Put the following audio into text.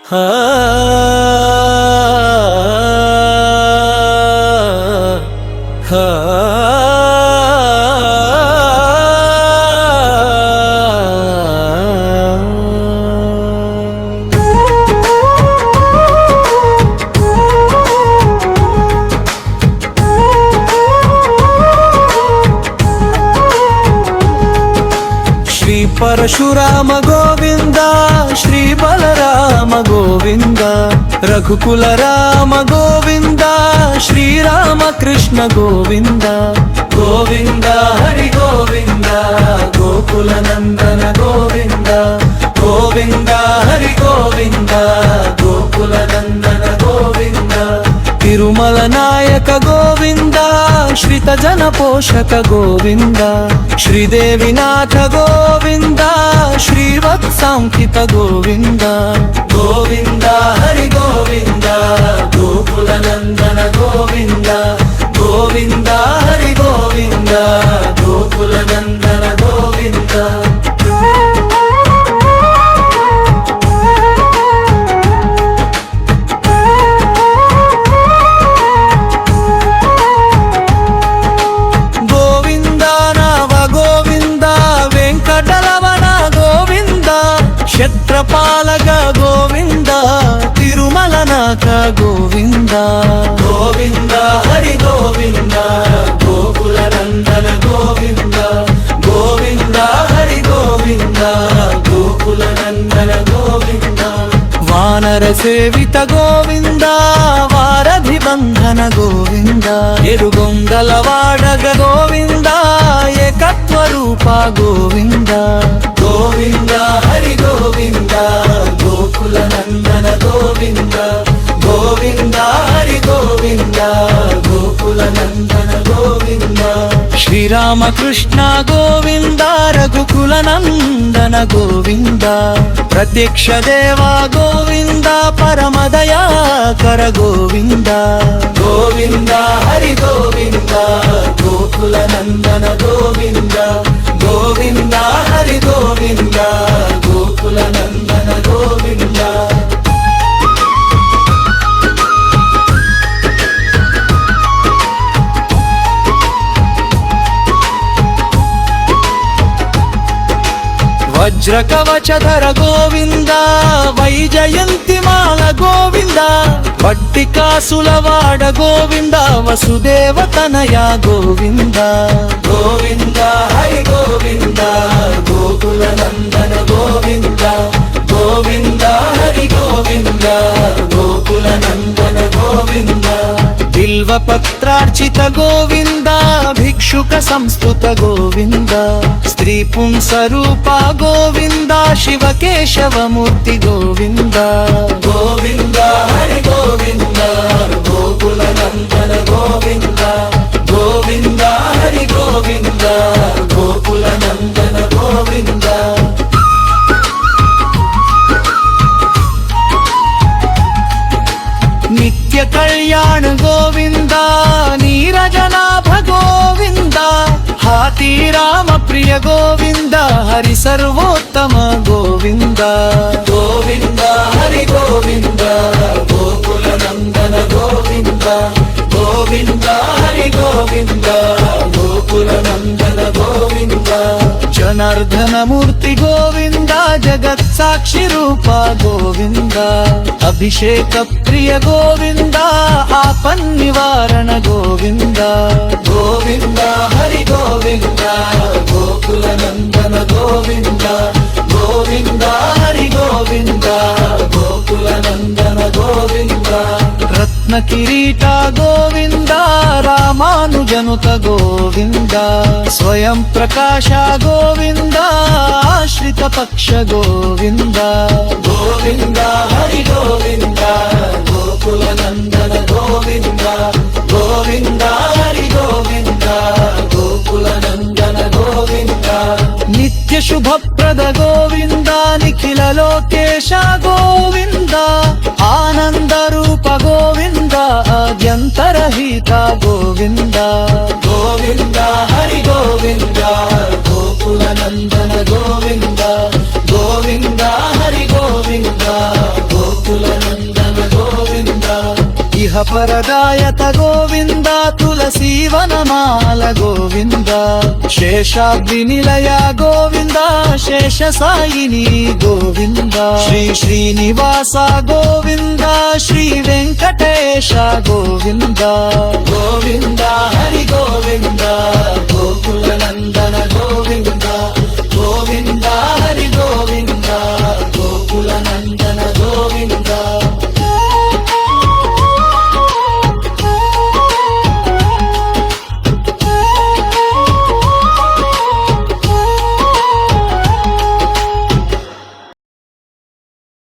హా హా శ్రీ పరశురామ గోవింద, శ్రీ బలరామ గోవింద, రఘుకుల రామ గోవింద, శ్రీరామకృష్ణ గోవింద. గోవింద హరి గోవింద, గోకుల నందన గోవింద. గోవింద హరి గోవింద, గోకుల నందన గోవింద. తిరుమల నాయక గోవింద, శ్రిత జన పోషక గోవింద. శ్రీదేవినాథ గోవింద, శ్రీవత్సాంకిత గోవింద. గోవింద హరి గోవింద, గోకుల నందన గోవింద. గోవింద హరి గోవింద, గోకుల నందన గోవింద. క్షేత్రపాలక గోవింద, తిరుమలనాథ గోవింద. గోవింద హరి గోవింద, గోకుల నందన గోవింద. గోవింద హరి గోవింద, గోకుల నందన గోవింద. వానర సేవిత గోవింద, వారధి బంధన గోవింద. ఎరుగొంగల వాడగ గోవింద, ఏకత్వ రూప గోవింద. గోవింద హరి గోవింద, గోకుల నందన గోవింద. గోవింద హరి గోవింద, గోకుల నందన గోవింద. శ్రీరామకృష్ణ గోవింద, రఘుకుల నందన గోవింద. ప్రత్యక్ష దేవ గోవింద, పరమదయాకర గోవింద. గోవింద హరి గోవింద, గోకుల నందన గోవింద. గోవింద హరి గోవింద, గోకుల నందన గోవింద. వజ్ర కవచధర గోవింద, వైజయంతి మాల గోవింద. పట్టికాసుల వాడ గోవింద, వసుదేవ తనయ గోవింద. గోవింద హరి గోవింద, గోకుల నందన గోవింద. గోవింద హరి గోవింద, గోకుల నందన గోవింద. బిల్వపత్రార్చిత గోవింద, భిక్షుక సంస్కృత గోవింద. స్త్రీ పుంసరూప గోవింద, శివకేశవమూర్తి గోవింద. గోవింద హరి గోవింద, గోకుల నందన గోవింద. గోవింద హరి గోవింద, గోకుల నందన గోవింద. నిత్య కళ్యాణ గోవింద, నీరజనాభ గోవింద. హాతి రామ ప్రియ గోవింద, హరి సర్వోత్తమ గోవింద. గోవింద హరి గోవింద, గోకుల నందన గోవింద. గోవింద హరి గోవింద, గోకుల నందన గోవింద. జనార్దన మూర్తి గోవింద, జగత్ సాక్షి రూప గోవింద. అభిషేక ప్రియ గోవింద, ఆపన్ నివారణ గోవింద. గోవింద హరి గోవింద, గోకుల నందన గోవింద. గోవింద హరి గోవింద, గోకుల నందన గోవింద. రత్న కిరీట గోవింద, రామానుజనుత గోవింద. స్వయం ప్రకాశ గోవింద, ఆశ్రిత పక్ష గోవింద. గోవింద హరి గోవింద, గోకుల నందన గోవింద. గోవింద హరి గోవింద, గోకుల నందన గోవింద. నిత్య శుభప్రద గోవింద, నిఖిల లోకేశ గోవింద. ఆనంద రూప గోవింద, ఆద్యంతరహిత గోవింద. గోవింద హరి గోవింద, గోకుల నందన గోవింద. గోవింద హరి గోవింద, గోకుల ఇహపరదాయత గోవింద తులసీవనమాల గోవింద శేషాద్రి నిలయ గోవింద శేష సాయిని గోవింద శ్రీ శ్రీనివాస గోవింద శ్రీ వెంకటేశ గోవింద గోవింద హరి గోవింద